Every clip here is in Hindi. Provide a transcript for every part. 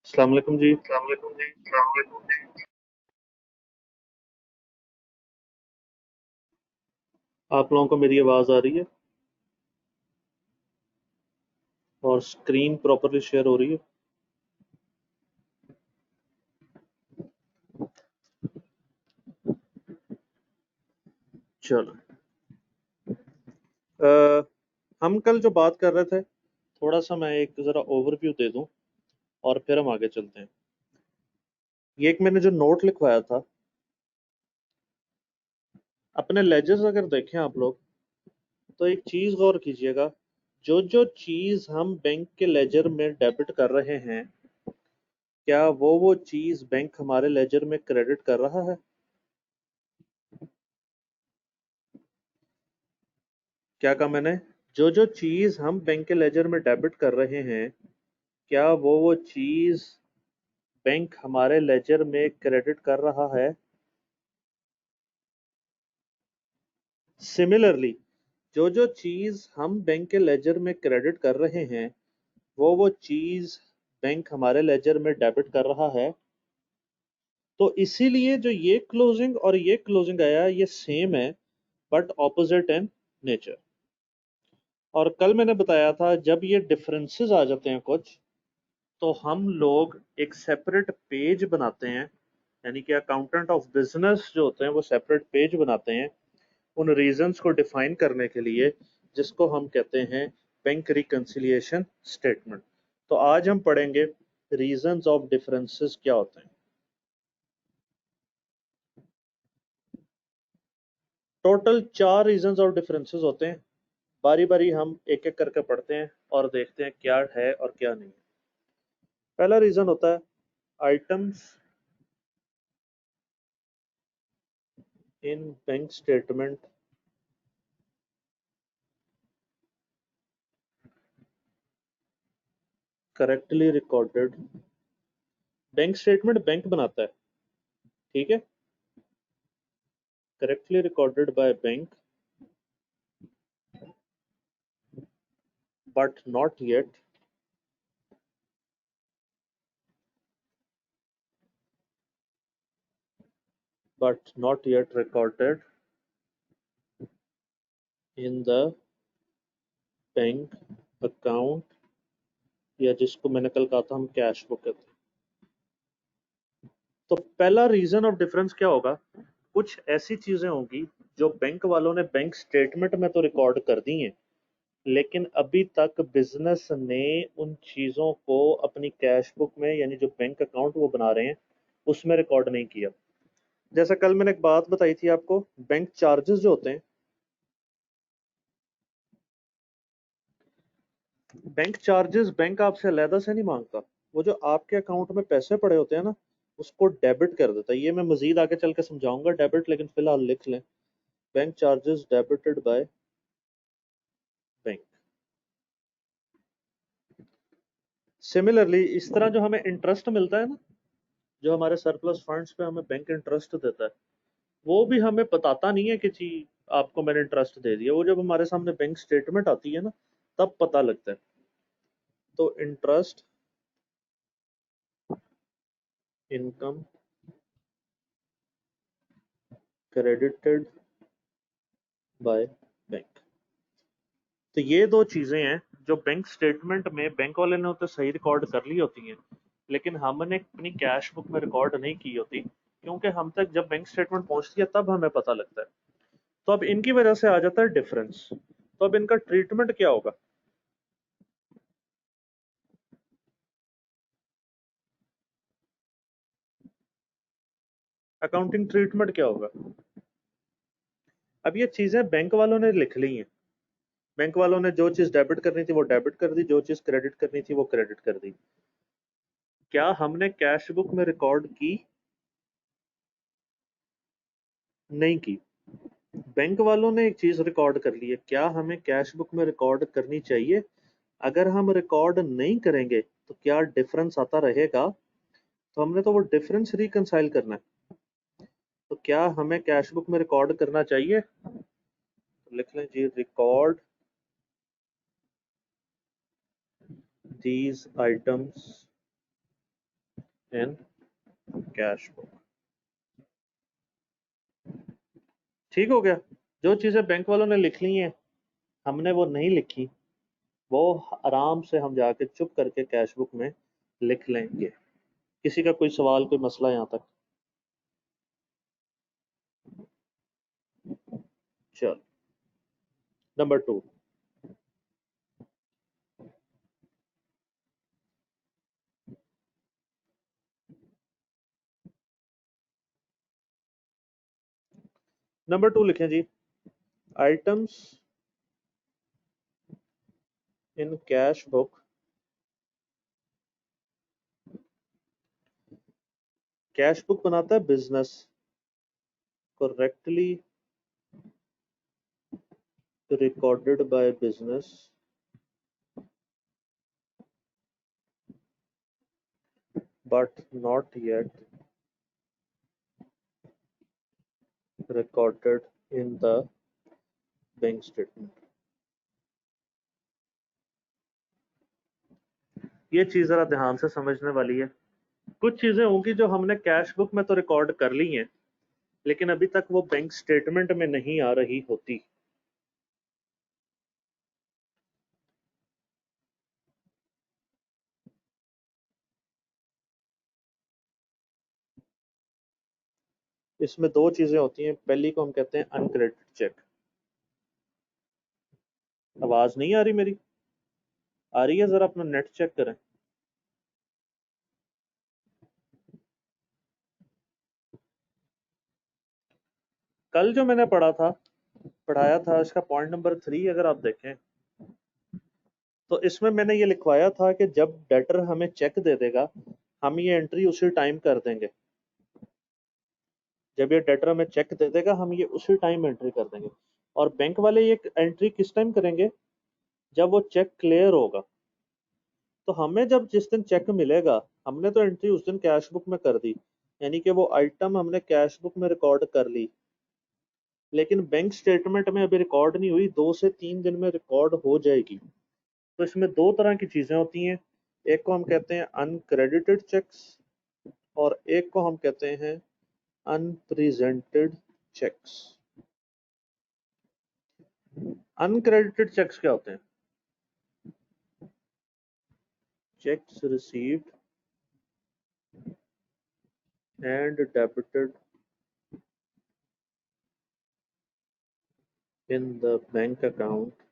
अस्सलाम वालेकुम जी। आप लोगों को मेरी आवाज़ आ रही है और स्क्रीन प्रॉपरली शेयर हो रही है? चलो। अ, हम कल जो बात कर रहे थे, थोड़ा सा मैं एक ज़रा ओवरव्यू दे दूं और फिर हम आगे चलते हैं। ये एक मैंने जो नोट लिखवाया था, अपने लेजर्स अगर देखें आप लोग, तो एक चीज़ गौर कीजिएगा। जो जो चीज़ हम बैंक के लेजर में डेबिट कर रहे हैं, क्या वो चीज़ बैंक हमारे लेजर में क्रेडिट कर रहा है? क्या कहा मैंने? जो जो चीज़ हम बैंक के लेजर में डेबिट कर रहे हैं, क्या वो चीज़ बैंक हमारे लेजर में क्रेडिट कर रहा है? सिमिलरली, जो जो चीज़ हम बैंक के लेजर में क्रेडिट कर रहे हैं, वो चीज़ बैंक हमारे लेजर में डेबिट कर रहा है। तो इसीलिए जो ये क्लोजिंग और ये क्लोजिंग आया, ये सेम है बट ऑपोजिट इन नेचर। और कल मैंने बताया था, जब ये डिफरेंसेस आ जाते हैं कुछ, तो हम लोग एक सेपरेट पेज बनाते हैं, यानी कि अकाउंटेंट ऑफ बिजनेस जो होते हैं वो सेपरेट पेज बनाते हैं उन रीजंस को डिफाइन करने के लिए, जिसको हम कहते हैं बैंक रिकंसिलिएशन स्टेटमेंट। तो आज हम पढ़ेंगे रीजंस ऑफ डिफरेंसेस क्या होते हैं। टोटल 4 रीजंस ऑफ डिफरेंसेस होते हैं। बारी बारी हम एक एक करके पढ़ते हैं और देखते हैं क्या है और क्या नहीं है। पहला रीजन होता है items in bank statement correctly recorded. Bank statement bank बनाता है, ठीक है, correctly recorded by bank but not yet recorded in the bank account, या जिसको मैंने कल कहा था हम कैश बुक कहते हैं। तो पहला रीजन ऑफ डिफरेंस क्या होगा? कुछ ऐसी चीजें होंगी जो बैंक वालों ने बैंक स्टेटमेंट में तो रिकॉर्ड कर दी हैं, लेकिन अभी तक बिजनेस ने उन चीजों को अपनी कैश बुक में, यानी जो बैंक अकाउंट वो बना रहे हैं, उसमें रिकॉर्ड नहीं किया। जैसा कल मैंने एक बात बताई थी आपको, बैंक चार्जेस जो होते हैं, बैंक चार्जेस बैंक आपसे अलहदा से नहीं मांगता। वो जो आपके अकाउंट में पैसे पड़े होते हैं ना, उसको डेबिट कर देता है। ये मैं मजीद आगे चल के समझाऊंगा डेबिट, लेकिन फिलहाल लिख लें, bank charges debited by bank. Similarly, इस तरह जो हमें इंटरेस्ट मिलता है ना, जो हमारे सरप्लस फंड्स पे हमें बैंक इंटरेस्ट देता है, वो भी हमें बताता नहीं है कि जी आपको मैंने इंटरेस्ट दे दिया। वो जब हमारे सामने बैंक स्टेटमेंट आती है ना, तब पता लगता है। तो interest income credited by bank. तो ये दो चीजें हैं जो बैंक स्टेटमेंट में बैंक वाले ने तो सही रिकॉर्ड कर ली होती हैं, लेकिन हमने अपनी कैश बुक में रिकॉर्ड नहीं की होती, क्योंकि हम तक जब बैंक स्टेटमेंट पहुंचती है तब हमें पता लगता है। तो अब इनकी वजह से आ जाता है डिफरेंस। तो अब इनका ट्रीटमेंट क्या होगा? अकाउंटिंग ट्रीटमेंट क्या होगा? अब ये चीजें बैंक वालों ने लिख ली हैं। बैंक वालों ने जो चीज डेबिट करनी थी वो डेबिट कर दी, जो चीज क्रेडिट करनी थी वो क्रेडिट कर दी। क्या हमने कैश बुक में रिकॉर्ड की? नहीं की। बैंक वालों ने एक चीज रिकॉर्ड कर ली है, क्या हमें कैश बुक में रिकॉर्ड करनी चाहिए? अगर हम रिकॉर्ड नहीं करेंगे तो क्या डिफरेंस आता रहेगा? तो हमने तो वो डिफरेंस रिकंसाइल करना है। तो क्या हमें कैश बुक में रिकॉर्ड करना चाहिए? तो लिख लें जी, record these items in cash book. ठीक हो गया। जो चीजें बैंक वालों ने लिख ली हैं हमने वो नहीं लिखी, वो आराम से हम जाके चुप करके कैश बुक में लिख लेंगे। किसी का कोई सवाल, कोई मसला यहाँ तक? चलो, नंबर 2। नंबर 2 लिखें जी। Items in cash book, cash book बनाता है business, correctly recorded by business but not yet recorded in the bank statement. ये चीज जरा ध्यान से समझने वाली है। कुछ चीजें होंगी जो हमने कैश बुक में तो रिकॉर्ड कर ली हैं लेकिन अभी तक वो बैंक स्टेटमेंट में नहीं आ रही होती। इसमें दो चीजें होती हैं। पहली को हम कहते हैं अनक्रेडिटेड चेक। आवाज नहीं आ रही मेरी? आ रही है? जरा अपना नेट चेक करें। कल जो मैंने पढ़ाया था इसका पॉइंट नंबर 3 अगर आप देखें तो इसमें मैंने ये लिखवाया था कि जब डेटर हमें चेक दे देगा हम ये एंट्री उसी टाइम कर देंगे। जब ये डेटर हमें चेक दे देगा हम ये उसी टाइम एंट्री कर देंगे। और बैंक वाले ये एंट्री किस टाइम करेंगे? जब वो चेक क्लियर होगा। तो हमें जब जिस दिन चेक मिलेगा हमने तो एंट्री उस दिन कैश बुक में कर दी, यानी कि वो आइटम हमने कैश बुक में रिकॉर्ड कर ली, लेकिन बैंक स्टेटमेंट में अभी रिकॉर्ड नहीं हुई। 2 से 3 दिन में रिकॉर्ड हो जाएगी। तो इसमें दो तरह की चीजें होती हैं। एक को हम कहते हैं अनक्रेडिटेड चेक्स और एक को हम कहते हैं अनप्रेजेंटेड चेक्स। अनक्रेडिटेड चेक्स क्या होते हैं? Cheques received and debited in the bank account.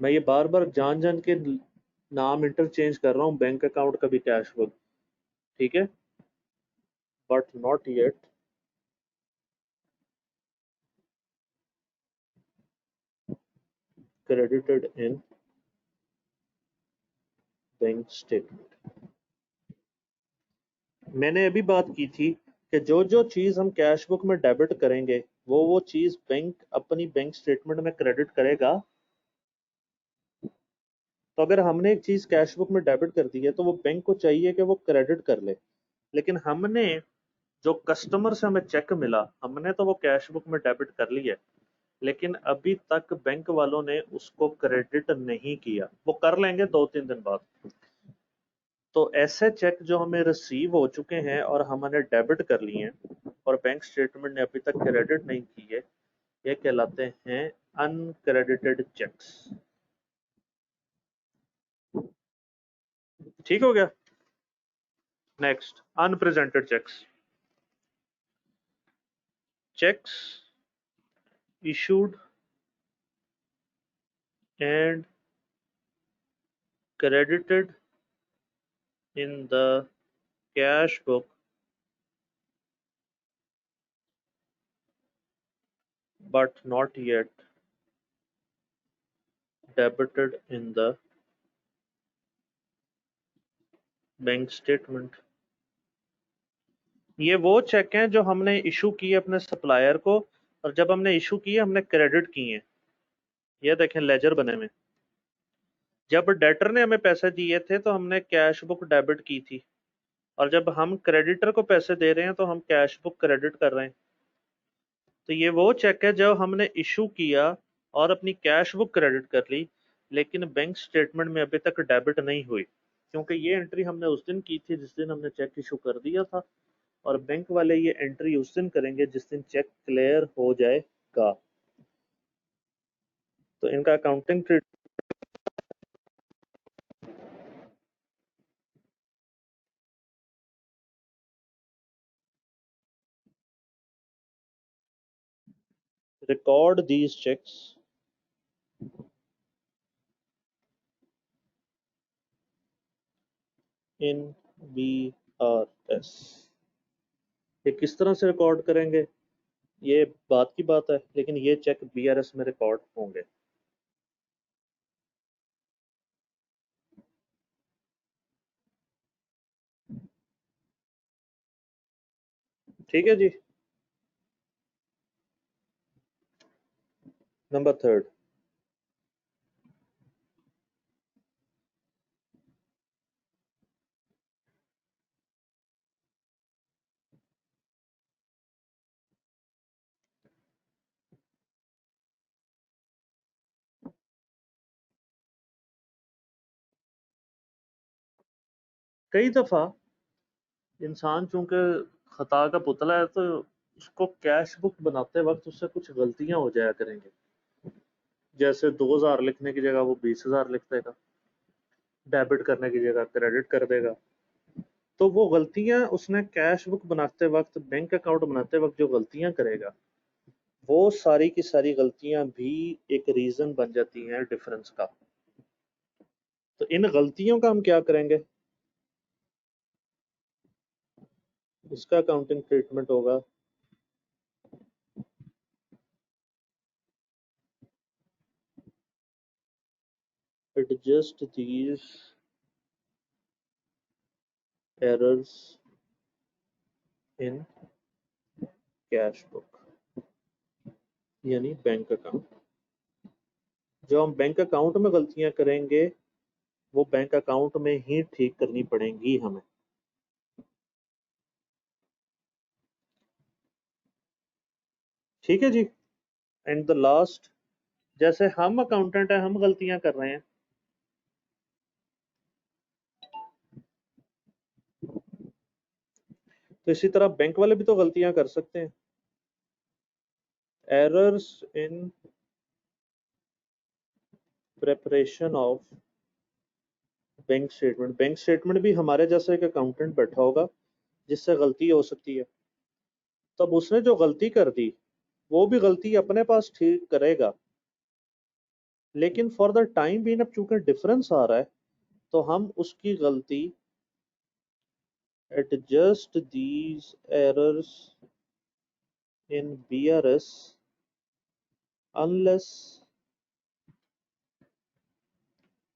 मैं ये बार बार जान जान के नाम इंटरचेंज कर रहा हूँ, बैंक अकाउंट कभी कैश बुक, ठीक है, but not yet credited in bank statement. मैंने अभी बात की थी कि जो जो चीज हम कैश बुक में डेबिट करेंगे वो चीज बैंक अपनी बैंक स्टेटमेंट में क्रेडिट करेगा। तो अगर हमने एक चीज कैश बुक में डेबिट कर दी है तो वो बैंक को चाहिए कि वो क्रेडिट कर ले, लेकिन हमने जो कस्टमर से हमें चेक मिला हमने तो वो कैश बुक में डेबिट कर लिया है, लेकिन अभी तक बैंक वालों ने उसको क्रेडिट नहीं किया। वो कर लेंगे 2-3 दिन बाद। तो ऐसे चेक जो हमें रिसीव हो चुके हैं और हमने डेबिट कर लिए हैं और बैंक स्टेटमेंट ने अभी तक क्रेडिट नहीं की है, ये कहलाते हैं अनक्रेडिटेड चेक्स। ठीक हो गया। Next, unpresented cheques. Cheques issued and credited in the cash book but not yet debited in the bank statement. ये वो चेक हैं जो हमने इशू किए अपने सप्लायर को और जब हमने इशू किए हमने क्रेडिट किए हैं। ये देखें लेजर बने में। जब डेटर ने हमें पैसे दिए थे तो हमने कैश बुक डेबिट की थी और जब हम क्रेडिटर को पैसे दे रहे हैं तो हम कैश बुक क्रेडिट कर रहे हैं। तो ये वो चेक है जो हमने इशू किया और अपनी कैश बुक क्रेडिट कर ली, लेकिन बैंक स्टेटमेंट में अभी तक डेबिट नहीं हुई। क्योंकि ये एंट्री हमने उस दिन की थी जिस दिन हमने चेक इशू कर दिया था, और बैंक वाले ये एंट्री उस दिन करेंगे जिस दिन चेक क्लियर हो जाएगा। तो इनका accounting record these checks in BRS। ये किस तरह से रिकॉर्ड करेंगे, ये बात की बात है, लेकिन ये चेक BRS में रिकॉर्ड होंगे। ठीक है जी। नंबर थर्ड, कई दफा इंसान चूंकि खता का पुतला है, तो उसको कैश बुक बनाते वक्त उससे कुछ गलतियां हो जाया करेंगे। जैसे 2000 लिखने की जगह वो 20,000 लिख देगा, डेबिट करने की जगह क्रेडिट कर देगा। तो वो गलतियां उसने कैश बुक बनाते वक्त, बैंक अकाउंट बनाते वक्त जो गलतियां करेगा, वो सारी की सारी गलतियां भी एक रीजन बन जाती हैं डिफरेंस का। तो इन गलतियों का हम क्या करेंगे, इसका अकाउंटिंग ट्रीटमेंट होगा adjust these errors in cash book, यानी बैंक अकाउंट। जो हम बैंक अकाउंट में गलतियां करेंगे वो बैंक अकाउंट में ही ठीक करनी पड़ेंगी हमें। ठीक है जी। एंड द लास्ट, जैसे हम अकाउंटेंट हैं, हम गलतियां कर रहे हैं, तो इसी तरह बैंक वाले भी तो गलतियां कर सकते हैं। Errors in preparation of bank statement. Bank statement भी हमारे जैसा एक अकाउंटेंट बैठा होगा जिससे गलती हो सकती है। तब उसने जो गलती कर दी वो भी गलती अपने पास ठीक करेगा, लेकिन फॉर द टाइम भी अब चूंकि डिफरेंस आ रहा है, तो हम उसकी गलती adjust these errors in BRS unless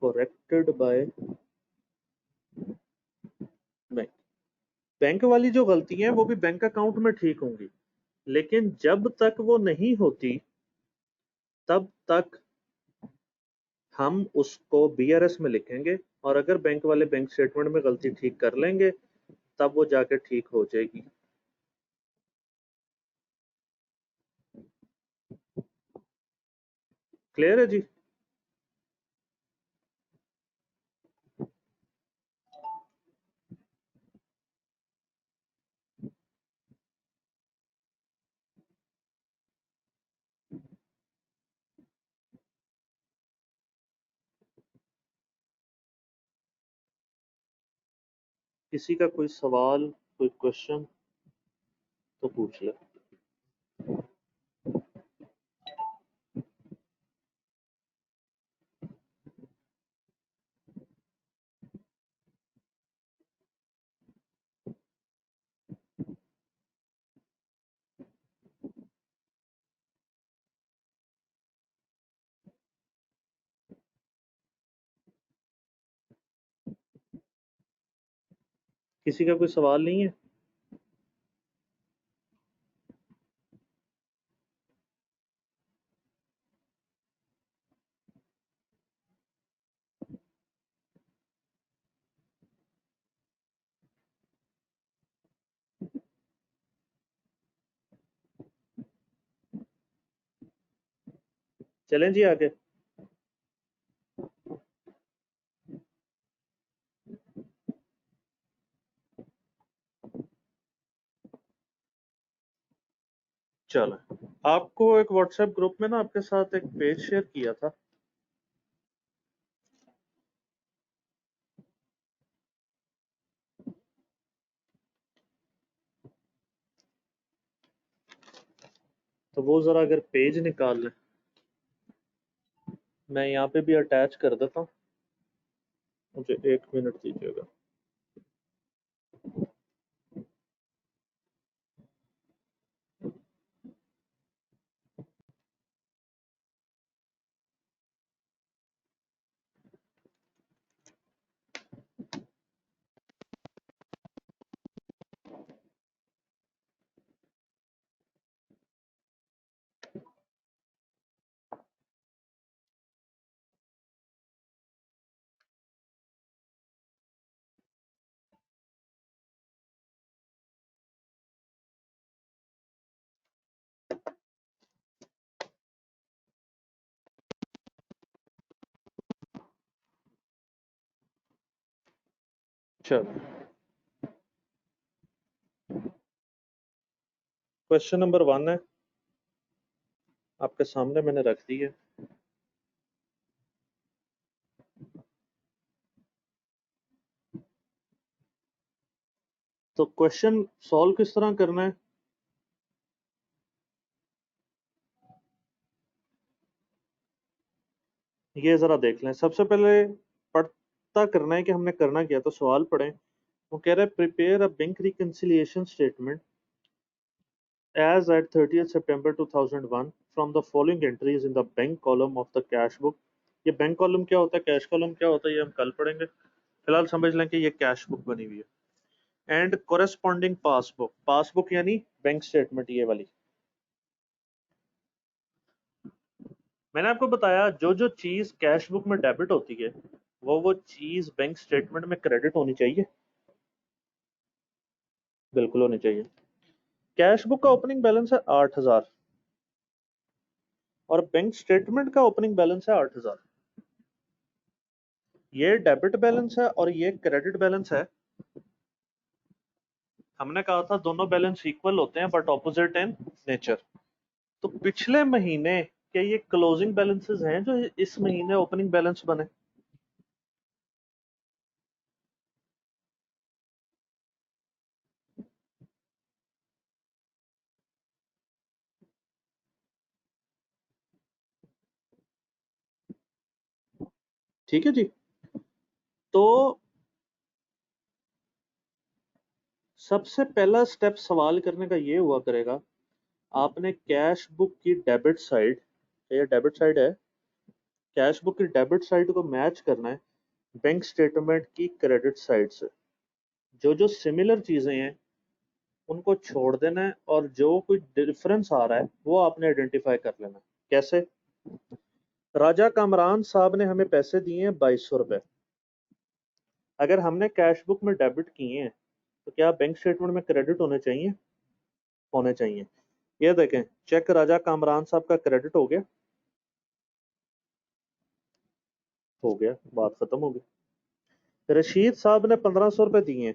corrected by bank. Bank वाली जो गलतियां हैं वो भी बैंक अकाउंट में ठीक होंगी, लेकिन जब तक वो नहीं होती तब तक हम उसको BRS में लिखेंगे, और अगर बैंक वाले बैंक स्टेटमेंट में गलती ठीक कर लेंगे तब वो जाके ठीक हो जाएगी। क्लियर है जी। किसी का कोई सवाल, कोई क्वेश्चन तो पूछ ले। किसी का कोई सवाल नहीं है? चलें जी आगे। चलो, आपको एक व्हाट्सएप ग्रुप में ना आपके साथ एक पेज शेयर किया था। तो वो जरा अगर पेज निकाल लें, मैं यहाँ पे भी अटैच कर देता हूँ। मुझे 1 मिनट दीजिएगा। चलो, क्वेश्चन नंबर 1 है, आपके सामने मैंने रख दी है। तो क्वेश्चन सॉल्व किस तरह करना है, ये जरा देख लें। सबसे पहले पता करना है कि हमने करना क्या। तो सवाल पढ़ें। वो कह रहा है prepare a bank reconciliation statement as at 30th September 2001 from the following entries in the bank column of the cash book। ये बैंक कॉलम क्या होता है, कैश कॉलम क्या होता है, ये हम कल पढ़ेंगे। फिलहाल समझ लें कि ये कैश बुक बनी हुई है। एंड कोरेस्पॉन्डिंग पासबुक, पासबुक यानी बैंक स्टेटमेंट, ये वाली। मैंने आपको बताया जो जो चीज कैश बुक में डेबिट होती है वो चीज बैंक स्टेटमेंट में क्रेडिट होनी चाहिए। बिल्कुल होनी चाहिए। कैश बुक का ओपनिंग बैलेंस है 8,000 और बैंक स्टेटमेंट का ओपनिंग बैलेंस है 8,000। ये डेबिट बैलेंस है और ये क्रेडिट बैलेंस है। हमने कहा था दोनों बैलेंस इक्वल होते हैं बट ऑपोजिट इन नेचर। तो पिछले महीने के ये क्लोजिंग बैलेंसेस हैं जो इस महीने ओपनिंग बैलेंस बने। ठीक है जी। तो सबसे पहला स्टेप सवाल करने का ये हुआ करेगा, आपने कैश बुक की डेबिट साइड, ये डेबिट साइड है, कैश बुक की डेबिट साइड को मैच करना है बैंक स्टेटमेंट की क्रेडिट साइड से। जो जो सिमिलर चीजें हैं उनको छोड़ देना है और जो कोई डिफरेंस आ रहा है वो आपने आइडेंटिफाई कर लेना। कैसे? राजा कामरान साहब ने हमें पैसे दिए हैं 2200 रुपए। अगर हमने कैश बुक में डेबिट किए हैं तो क्या बैंक स्टेटमेंट में क्रेडिट होने चाहिए? होने चाहिए। ये देखें, चेक राजा कामरान साहब का क्रेडिट हो गया। हो गया, बात खत्म हो गई। रशीद साहब ने 1500 रुपए दिए हैं।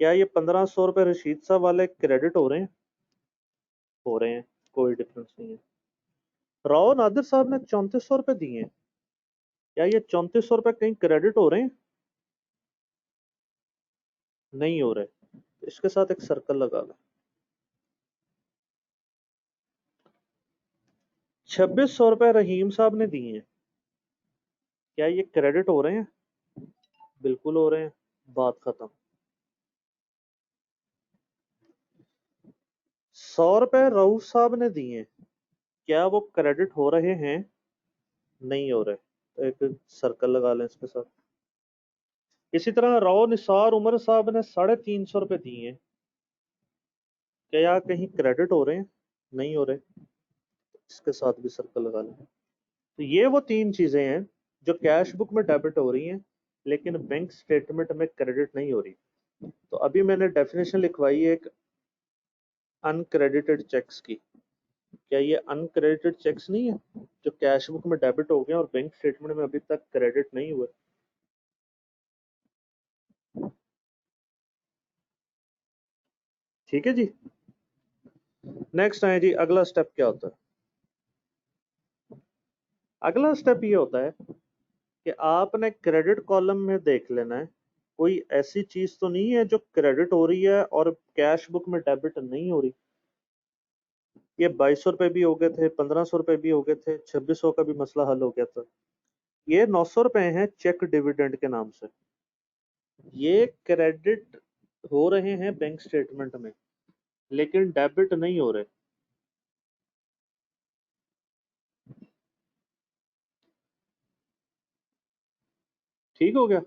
क्या ये 1500 रुपए रशीद साहब वाले क्रेडिट हो रहे हैं? हो रहे हैं, कोई डिफरेंस नहीं है। राव नादिर साहब ने 3400 रुपए दिए हैं। क्या ये 3400 रुपए कहीं क्रेडिट हो रहे हैं? नहीं हो रहे। इसके साथ एक सर्कल लगा लें। 2600 रुपए रहीम साहब ने दिए हैं। क्या ये क्रेडिट हो रहे हैं? बिल्कुल हो रहे हैं, बात खत्म। 100 रुपए रऊफ साहब ने दिए हैं। क्या वो क्रेडिट हो रहे हैं? नहीं हो रहे, तो एक सर्कल लगा लें इसके साथ। इसी तरह राव निसार उमर साहब ने 350 रुपए दिए हैं। क्या कहीं क्रेडिट हो रहे हैं? नहीं हो रहे, इसके साथ भी सर्कल लगा लें। तो ये वो तीन चीजें हैं जो कैश बुक में डेबिट हो रही हैं लेकिन बैंक स्टेटमेंट में क्रेडिट नहीं हो रही। तो अभी मैंने डेफिनेशन लिखवाई है एक अनक्रेडिटेड चेक्स की। क्या ये अनक्रेडिटेड चेक्स नहीं है जो कैश बुक में डेबिट हो गए और बैंक स्टेटमेंट में अभी तक क्रेडिट नहीं हुए? ठीक है जी। नेक्स्ट आए जी, अगला स्टेप क्या होता है? अगला स्टेप ये होता है कि आपने क्रेडिट कॉलम में देख लेना है कोई ऐसी चीज तो नहीं है जो क्रेडिट हो रही है और कैश बुक में डेबिट नहीं हो रही। ये 2200 रुपए भी हो गए थे, 1500 रुपए भी हो गए थे, 2600 का भी मसला हल हो गया था। ये 900 रुपए हैं चेक डिविडेंड के नाम से, ये क्रेडिट हो रहे हैं बैंक स्टेटमेंट में लेकिन डेबिट नहीं हो रहे। ठीक हो गया?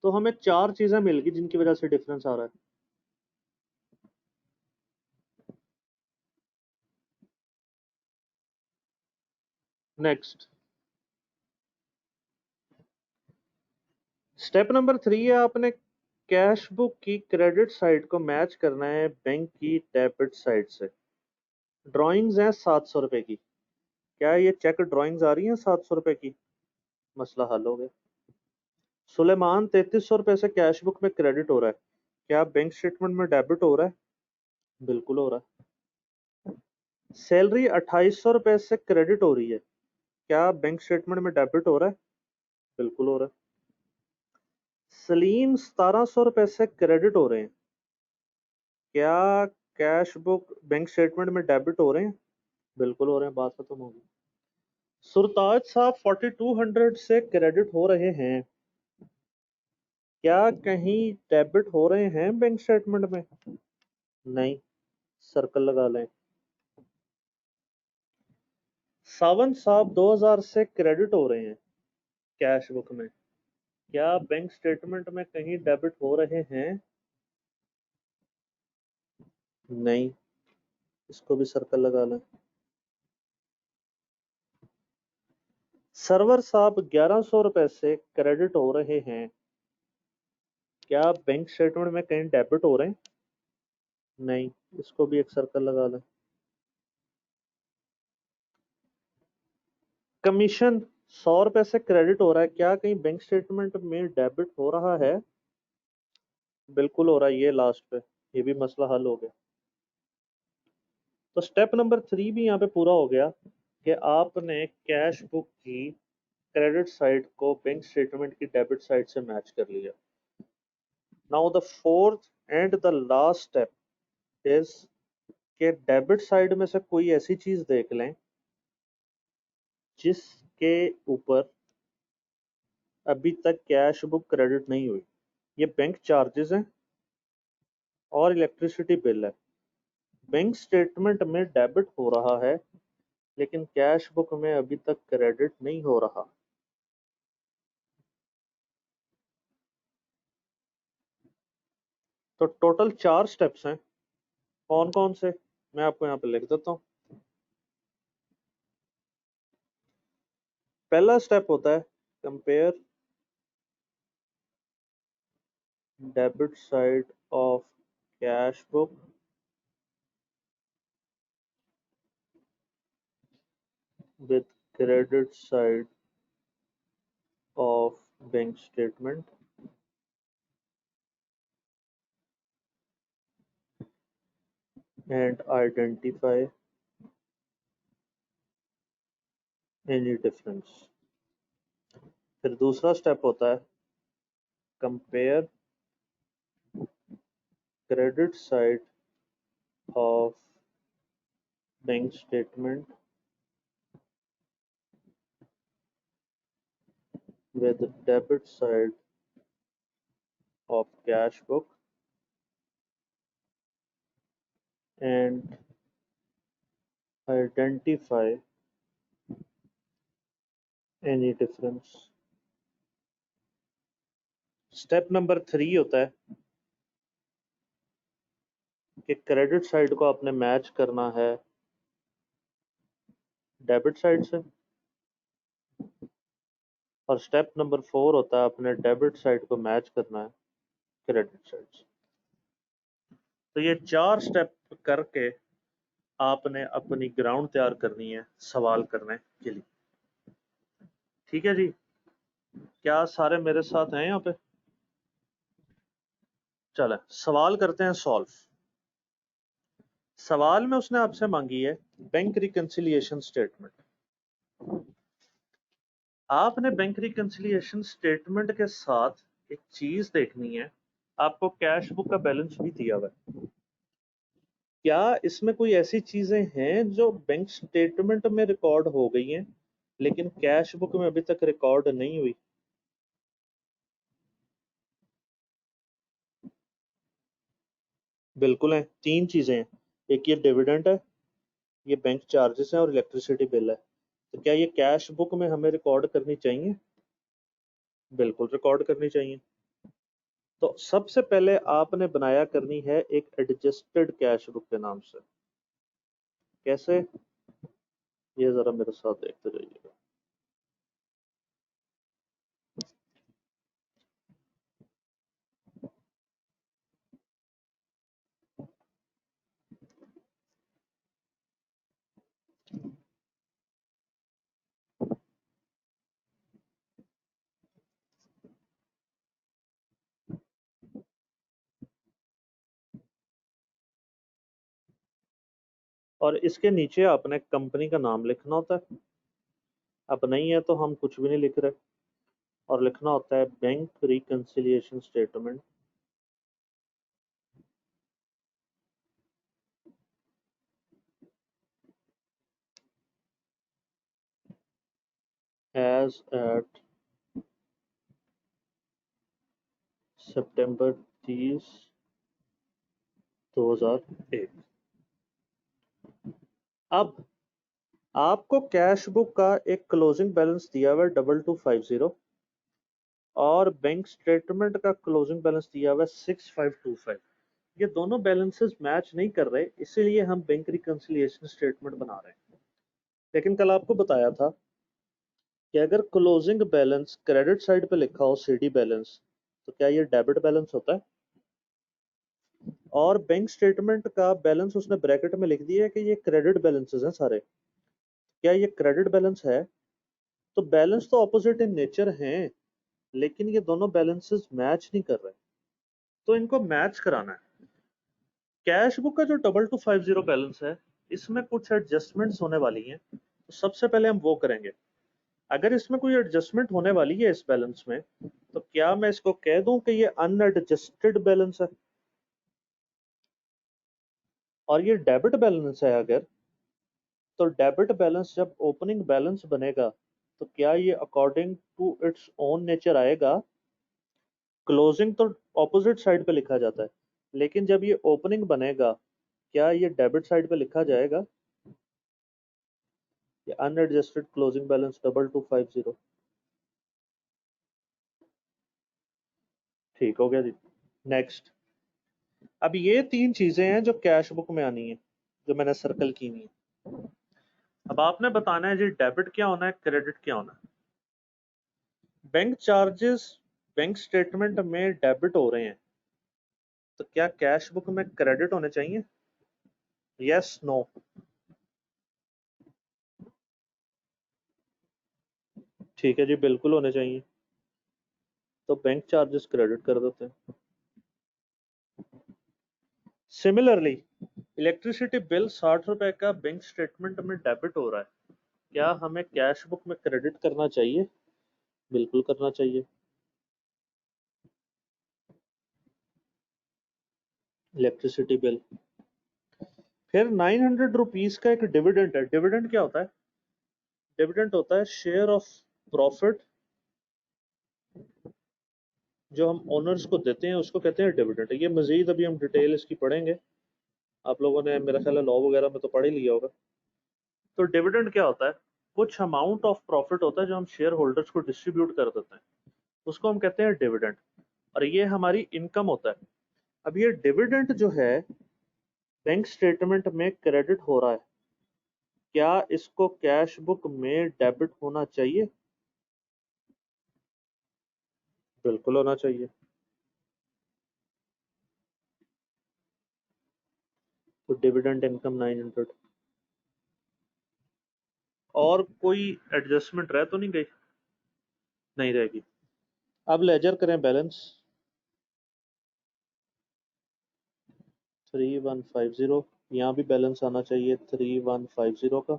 तो हमें चार चीजें मिल गई जिनकी वजह से डिफरेंस आ रहा है। नेक्स्ट स्टेप नंबर 3 है, आपने कैश बुक की क्रेडिट साइड को मैच करना है बैंक की डेबिट साइड से। ड्राइंग्स हैं 700 रुपए की, क्या ये चेक ड्राइंग्स आ रही हैं 700 रुपए की? मसला हल हो गया। सुलेमान 3300 रुपए से कैश बुक में क्रेडिट हो रहा है, क्या बैंक स्टेटमेंट में डेबिट हो रहा है? बिल्कुल हो रहा है। सैलरी 2800 रुपए से क्रेडिट हो रही है, क्या बैंक स्टेटमेंट में डेबिट हो रहा है? बिल्कुल हो रहा है। सलीम 1700 रुपए से क्रेडिट हो रहे हैं, क्या कैश बुक बैंक स्टेटमेंट में डेबिट हो रहे हैं? बिल्कुल हो रहे हैं, बात खत्म होगी। सुरताज साहब 4200 से क्रेडिट हो रहे हैं, क्या कहीं डेबिट हो रहे हैं बैंक स्टेटमेंट में? नहीं, सर्कल लगा लें। सावन साहब 2000 से क्रेडिट हो रहे हैं कैश बुक में, क्या बैंक स्टेटमेंट में कहीं डेबिट हो रहे हैं? नहीं, इसको भी सर्कल लगा लें। सरवर साहब 1100 रुपए से क्रेडिट हो रहे हैं, क्या बैंक स्टेटमेंट में कहीं डेबिट हो रहे हैं? नहीं, इसको भी एक सर्कल लगा लें। कमीशन 100 रुपए से क्रेडिट हो रहा है, क्या कहीं बैंक स्टेटमेंट में डेबिट हो रहा है? बिल्कुल हो रहा है, ये लास्ट पे, ये भी मसला हल हो गया। तो स्टेप नंबर 3 भी यहाँ पे पूरा हो गया कि आपने कैश बुक की क्रेडिट साइड को बैंक स्टेटमेंट की डेबिट साइड से मैच कर लिया। Now the fourth and the last step is कि डेबिट साइड में से कोई ऐसी चीज देख लें जिसके ऊपर अभी तक कैश बुक क्रेडिट नहीं हुई। ये बैंक चार्जेस हैं और इलेक्ट्रिसिटी बिल है। बैंक स्टेटमेंट में डेबिट हो रहा है लेकिन कैश बुक में अभी तक क्रेडिट नहीं हो रहा। तो टोटल 4 स्टेप्स हैं। कौन कौन से, मैं आपको यहाँ पे लिख देता हूँ। पहला स्टेप होता है compare debit side of cash book with credit side of bank statement and identify any difference। फिर दूसरा स्टेप होता है compare credit side of bank statement with debit side of cash book and identify any difference। Step number 3 होता है कि क्रेडिट साइड को आपने मैच करना है डेबिट साइड से, और स्टेप नंबर 4 होता है अपने डेबिट साइड को मैच करना है क्रेडिट साइड से। तो ये 4 स्टेप करके आपने अपनी ग्राउंड तैयार करनी है सवाल करने के लिए। ठीक है जी, क्या सारे मेरे साथ हैं यहाँ पे? चले सवाल करते हैं सॉल्व। सवाल में उसने आपसे मांगी है बैंक रिकंसिलिएशन स्टेटमेंट। आपने बैंक रिकंसिलिएशन स्टेटमेंट के साथ एक चीज देखनी है, आपको कैश बुक का बैलेंस भी दिया हुआ है। क्या इसमें कोई ऐसी चीजें हैं जो बैंक स्टेटमेंट में रिकॉर्ड हो गई हैं लेकिन कैश बुक में अभी तक रिकॉर्ड नहीं हुई? बिल्कुल है, तीन चीजें हैं। एक ये डिविडेंड है, ये बैंक चार्जेस हैं और इलेक्ट्रिसिटी बिल है। तो क्या ये कैश बुक में हमें रिकॉर्ड करनी चाहिए? बिल्कुल रिकॉर्ड करनी चाहिए। तो सबसे पहले आपने बनाया करनी है एक एडजस्टेड कैश बुक के नाम से। कैसे, ये जरा मेरे साथ देखते जाइएगा। और इसके नीचे आपने कंपनी का नाम लिखना होता है। अब नहीं है तो हम कुछ भी नहीं लिख रहे, और लिखना होता है bank reconciliation statement as at सितंबर 30 2001। अब आपको कैश बुक का एक क्लोजिंग बैलेंस दिया हुआ है 2250, और बैंक स्टेटमेंट का क्लोजिंग बैलेंस दिया हुआ है 6525। ये दोनों बैलेंसेस मैच नहीं कर रहे, इसीलिए हम बैंक रिकंसिलिएशन स्टेटमेंट बना रहे हैं। लेकिन कल आपको बताया था कि अगर क्लोजिंग बैलेंस क्रेडिट साइड पे लिखा हो सीडी बैलेंस, तो क्या ये डेबिट बैलेंस होता है? और बैंक स्टेटमेंट का बैलेंस उसने ब्रैकेट में लिख दिया है कि ये क्रेडिट बैलेंसेस हैं सारे। क्या ये क्रेडिट बैलेंस है? तो बैलेंस तो ऑपोजिट इन नेचर हैं, लेकिन ये दोनों बैलेंसेस मैच नहीं कर रहे, तो इनको मैच कराना है। कैश बुक का जो 2250 बैलेंस है, इसमें कुछ एडजस्टमेंट्स होने वाली हैं, तो सबसे पहले हम वो करेंगे। अगर इसमें कोई एडजस्टमेंट होने वाली है इस बैलेंस में, तो क्या मैं इसको कह दूं कि ये अनएडजस्टेड बैलेंस है? और ये डेबिट बैलेंस है अगर, तो डेबिट बैलेंस जब ओपनिंग बैलेंस बनेगा, तो क्या ये according to its own nature आएगा? क्लोजिंग तो ऑपोजिट साइड पे लिखा जाता है, लेकिन जब ये ओपनिंग बनेगा, क्या ये डेबिट साइड पे लिखा जाएगा? ये अनएडजस्टेड क्लोजिंग बैलेंस 2250। ठीक हो गया जी। नेक्स्ट, अब ये तीन चीजें हैं जो कैश बुक में आनी है, जो मैंने सर्कल की हुई है। अब आपने बताना है जी डेबिट क्या होना है, क्रेडिट क्या होना है। बैंक चार्जेस बैंक स्टेटमेंट में डेबिट हो रहे हैं, तो क्या कैश बुक में क्रेडिट होने चाहिए? Yes, no? ठीक है जी, बिल्कुल होने चाहिए। तो बैंक चार्जेस क्रेडिट कर देते हैं। सिमिलरली, इलेक्ट्रिसिटी बिल 60 रुपए का बैंक स्टेटमेंट में डेबिट हो रहा है, क्या हमें कैश बुक में क्रेडिट करना चाहिए? बिल्कुल करना चाहिए। Electricity bill. फिर 900 रुपीज का एक डिविडेंड है। डिविडेंड क्या होता है? डिविडेंड होता है शेयर ऑफ प्रॉफिट जो हम ओनर्स को देते हैं, उसको कहते हैं डिविडेंड। ये मजीद अभी हम डिटेल इसकी पढ़ेंगे, आप लोगों ने मेरा ख्याल है लॉ वगैरह में तो पढ़ ही लिया होगा। तो डिविडेंड क्या होता है? कुछ अमाउंट ऑफ प्रॉफिट होता है जो हम शेयर होल्डर्स को डिस्ट्रीब्यूट कर देते हैं, उसको हम कहते हैं डिविडेंड, और ये हमारी इनकम होता है। अब ये डिविडेंड जो है बैंक स्टेटमेंट में क्रेडिट हो रहा है, क्या इसको कैश बुक में डेबिट होना चाहिए? बिल्कुल होना चाहिए। तो डिविडेंड इनकम 900। और कोई एडजस्टमेंट रह तो नहीं गई? नहीं रहेगी। अब लेजर करें बैलेंस 3150। यहाँ भी बैलेंस आना चाहिए 3150 का।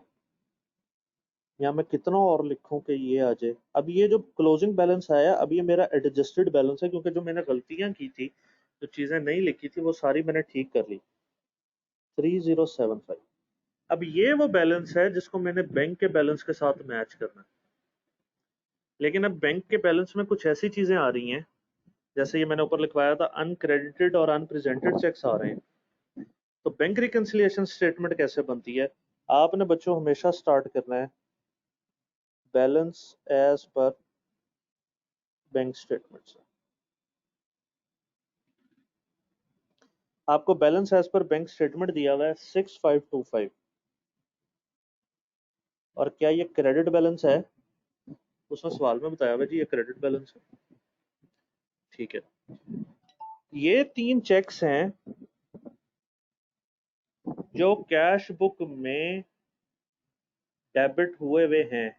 यहाँ मैं कितना और लिखूं कि ये आ जाए। अब ये जो क्लोजिंग बैलेंस आया, अब ये मेरा एडजस्टेड बैलेंस है, क्योंकि जो मैंने गलतियां की थी, जो चीजें नहीं लिखी थी, वो सारी मैंने ठीक कर ली। 3075। अब ये वो बैलेंस है जिसको मैंने बैंक के बैलेंस के साथ मैच करना है। लेकिन अब बैंक के बैलेंस में कुछ ऐसी चीजें आ रही हैं, जैसे ये मैंने ऊपर लिखवाया था, अनक्रेडिटेड और अनप्रेजेंटेड चेक्स आ रहे हैं। तो बैंक रिकंसिलिएशन स्टेटमेंट कैसे बनती है? आपने बच्चों हमेशा स्टार्ट करना है balance as per bank statement से। आपको balance as per bank statement दिया हुआ है 6525, और क्या ये क्रेडिट बैलेंस है? उसमें सवाल में बताया हुआ है जी ये क्रेडिट बैलेंस है। ठीक है, ये 3 चेक्स हैं जो कैश बुक में डेबिट हुए हुए हैं,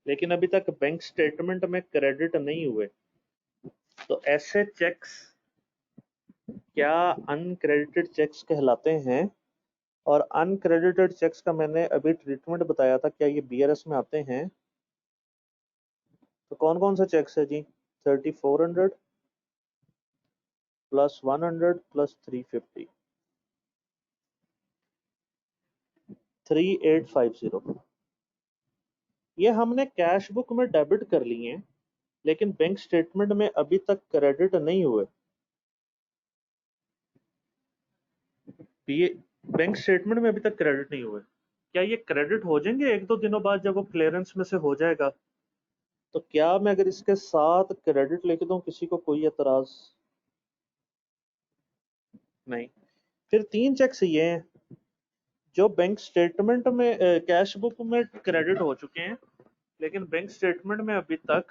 लेकिन अभी तक बैंक स्टेटमेंट में क्रेडिट नहीं हुए। तो ऐसे चेक्स क्या अनक्रेडिटेड चेक्स कहलाते हैं? और अनक्रेडिटेड चेक्स का मैंने अभी ट्रीटमेंट बताया था, क्या ये बीआरएस में आते हैं? तो कौन कौन सा चेक्स है जी? 3400 प्लस 100 प्लस 350, 3850। ये हमने कैश बुक में डेबिट कर लिए हैं, लेकिन बैंक स्टेटमेंट में अभी तक क्रेडिट नहीं हुए। ये बैंक स्टेटमेंट में अभी तक क्रेडिट नहीं हुए। क्या ये क्रेडिट हो जाएंगे एक दो दिनों बाद जब वो क्लियरेंस में से हो जाएगा? तो क्या मैं अगर इसके साथ क्रेडिट लेके दूं, किसी को कोई एतराज नहीं? फिर 3 चेक्स ये हैं जो बैंक स्टेटमेंट में कैश बुक में क्रेडिट हो चुके हैं, लेकिन बैंक स्टेटमेंट में अभी तक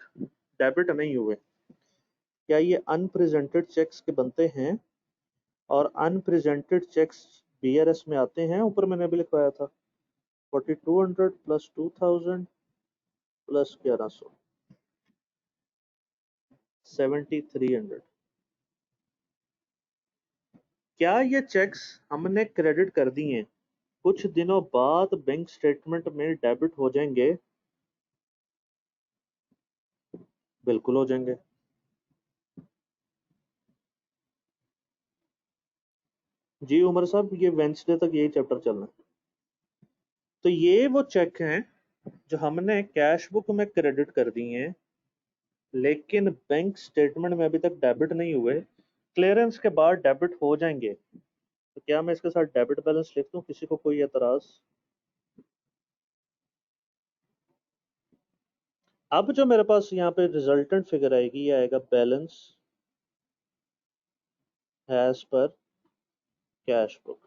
डेबिट नहीं हुए। क्या ये अनप्रेजेंटेड चेक्स के बनते हैं? और अनप्रेजेंटेड चेक्स बीआरएस में आते हैं। ऊपर मैंने अभी लिखवाया था 4200 प्लस 2000 प्लस 1100, 7300। क्या ये चेक्स हमने क्रेडिट कर दिए हैं, कुछ दिनों बाद बैंक स्टेटमेंट में डेबिट हो जाएंगे? बिल्कुल हो जाएंगे। जी उमर साहब, ये वेंसडे तक यही चैप्टर चलना है। तो ये वो चेक हैं जो हमने कैश बुक में क्रेडिट कर दिए हैं, लेकिन बैंक स्टेटमेंट में अभी तक डेबिट नहीं हुए। क्लियरेंस के बाद डेबिट हो जाएंगे। तो क्या मैं इसके साथ डेबिट बैलेंस लिख दूं? किसी को कोई एतराज? अब जो मेरे पास यहाँ पे रिजल्टेंट फिगर आएगी, ये आएगा balance as per cash book.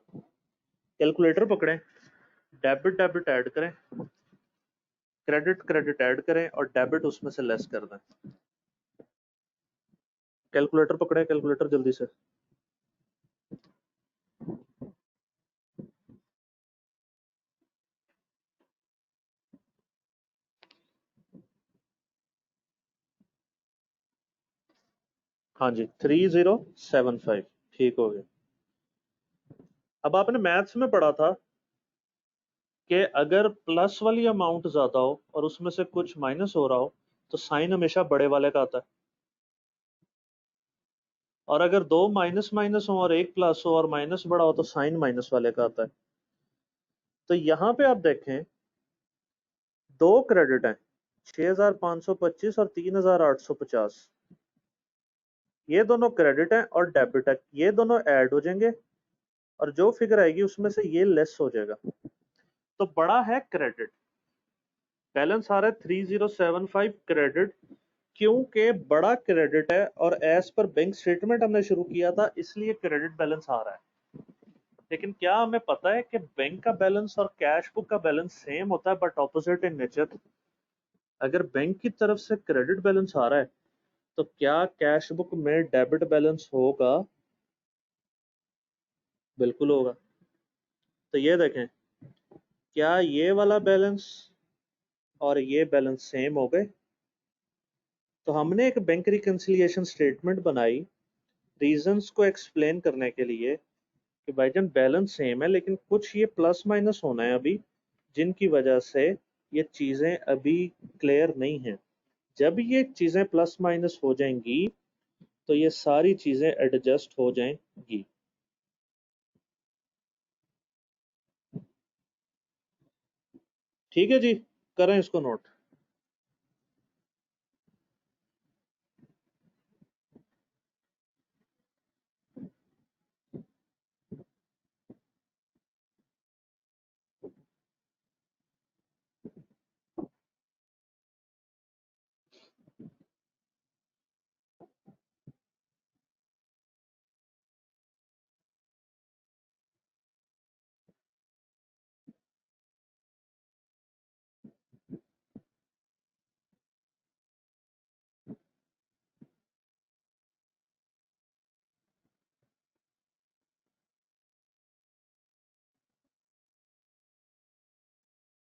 Calculator पकड़ें, डेबिट डेबिट ऐड करें, क्रेडिट क्रेडिट ऐड करें, और डेबिट उसमें से लेस कर दें। कैलकुलेटर पकड़े, कैलकुलेटर जल्दी से। हाँ जी, 3075। ठीक हो गया। अब आपने मैथ्स में पढ़ा था कि अगर प्लस वाली अमाउंट ज्यादा हो और उसमें से कुछ माइनस हो रहा हो, तो साइन हमेशा बड़े वाले का आता है। और अगर दो माइनस माइनस हो और एक प्लस हो और माइनस बड़ा हो, तो साइन माइनस वाले का आता है। तो यहाँ पे आप देखें, दो क्रेडिट हैं, 6525 और 3850। ये दोनों क्रेडिट हैं और डेबिट है, ये दोनों ऐड हो जाएंगे, और जो फिगर आएगी उसमें से ये लेस हो जाएगा। तो बड़ा है क्रेडिट, बैलेंस आ रहा है 3075 क्रेडिट, क्योंकि बड़ा क्रेडिट है और एज पर बैंक स्टेटमेंट हमने शुरू किया था, इसलिए क्रेडिट बैलेंस आ रहा है। लेकिन क्या हमें पता है कि बैंक का बैलेंस और कैश बुक का बैलेंस सेम होता है बट ऑपोजिट इन नेचर? अगर बैंक की तरफ से क्रेडिट बैलेंस आ रहा है, तो क्या कैश बुक में डेबिट बैलेंस होगा? बिल्कुल होगा। तो ये देखें, क्या ये वाला बैलेंस और ये बैलेंस सेम हो गए? तो हमने एक बैंक रिकंसिलिएशन स्टेटमेंट बनाई रीजंस को एक्सप्लेन करने के लिए कि भाईजान बैलेंस सेम है लेकिन कुछ ये प्लस माइनस होना है अभी, जिनकी वजह से ये चीज़ें अभी क्लियर नहीं हैं। जब ये चीज़ें प्लस माइनस हो जाएंगी तो ये सारी चीज़ें एडजस्ट हो जाएंगी। ठीक है जी, करें इसको नोट।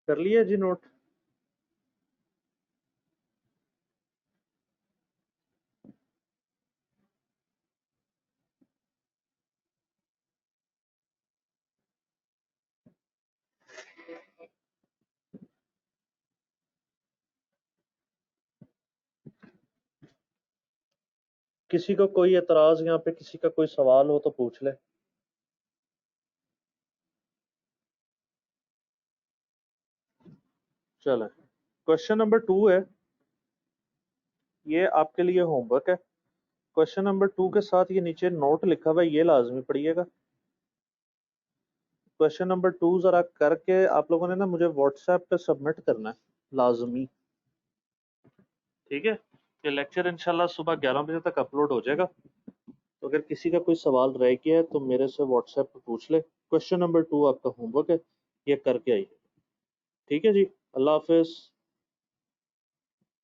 कर लिया जी नोट। किसी को कोई एतराज यहाँ पे, किसी का कोई सवाल हो तो पूछ ले। चलें, क्वेश्चन नंबर 2 है, ये आपके लिए होमवर्क है। क्वेश्चन नंबर 2 के साथ ये नीचे नोट लिखा हुआ है, ये लाजमी पढ़िएगा। क्वेश्चन नंबर 2 जरा करके आप लोगों ने ना मुझे व्हाट्सएप पे सबमिट करना है लाजमी। ठीक है, ये लेक्चर इंशाल्लाह सुबह 11 बजे तक अपलोड हो जाएगा। तो अगर किसी का कोई सवाल रह गया है तो मेरे से व्हाट्सएप पे पूछ ले। क्वेश्चन नंबर 2 आपका होमवर्क है, ये करके आइए। ठीक है जी, अल्लाह हाफिज।